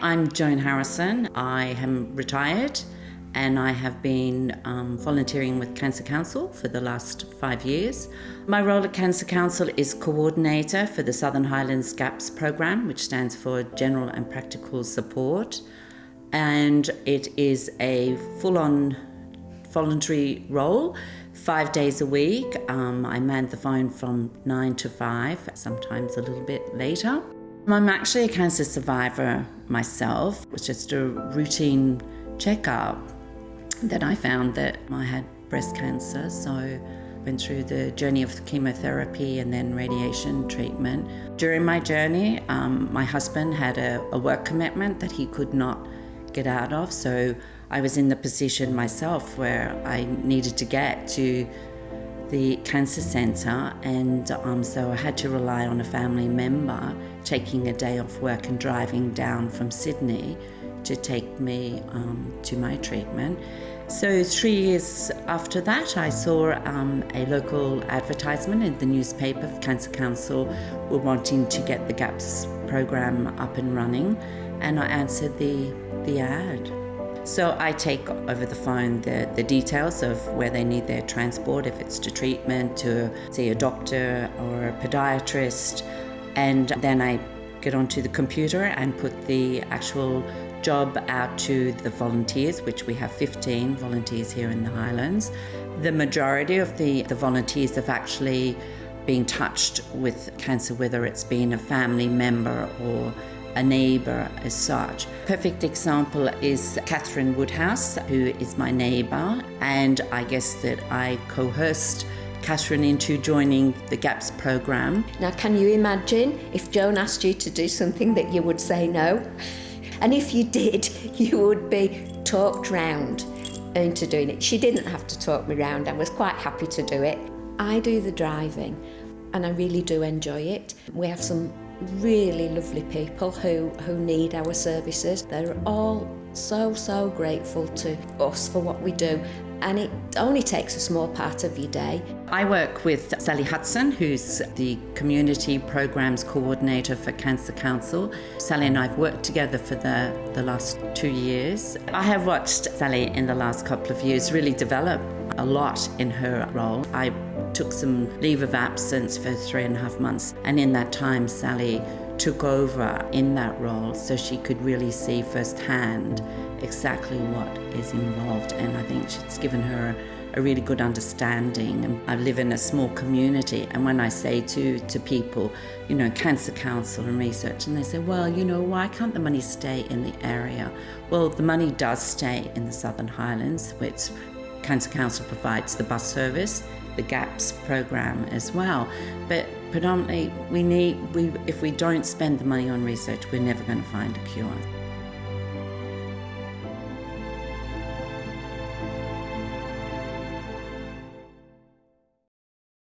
I'm Joan Harrison. I am retired and I have been volunteering with Cancer Council for the last 5 years. My role at Cancer Council is coordinator for the Southern Highlands GAPS program, which stands for General and Practical Support. And it is a full-on voluntary role, 5 days a week. I man the phone from 9 to 5, sometimes a little bit later. I'm actually a cancer survivor myself. It was just a routine checkup that I found that I had breast cancer. So I went through the journey of chemotherapy and then radiation treatment. During my journey, my husband had a work commitment that he could not get out of. So I was in the position myself where I needed to get to the cancer centre, and so I had to rely on a family member taking a day off work and driving down from Sydney to take me to my treatment. So 3 years after that, I saw a local advertisement in the newspaper for Cancer Council were wanting to get the GAPS program up and running, and I answered the ad. So I take over the phone the details of where they need their transport, if it's to treatment, to see a doctor or a podiatrist, and then I get onto the computer and put the actual job out to the volunteers, which we have 15 volunteers here in the Highlands. The majority of the volunteers have actually been touched with cancer, whether it's been a family member or a neighbour as such. Perfect example is Catherine Woodhouse, who is my neighbour, and I guess that I coerced Catherine into joining the GAPS program. Now, can you imagine if Joan asked you to do something that you would say no? And if you did, you would be talked round into doing it. She didn't have to talk me round. I was quite happy to do it. I do the driving and I really do enjoy it. We have some really lovely people who need our services. They're all so grateful to us for what we do, and it only takes a small part of your day. I work with Sally Hudson, who's the Community Programs Coordinator for Cancer Council. Sally and I have worked together for the last 2 years. I have watched Sally in the last couple of years really develop a lot in her role. I took some leave of absence for 3.5 months, and in that time Sally took over in that role so she could really see firsthand exactly what is involved, and I think it's given her a really good understanding. And I live in a small community, and when I say to people, you know, Cancer Council and research, and they say, well, you know, why can't the money stay in the area? Well, the money does stay in the Southern Highlands, which Cancer Council provides the bus service, the GAPS program as well. But predominantly, if we don't spend the money on research, we're never going to find a cure.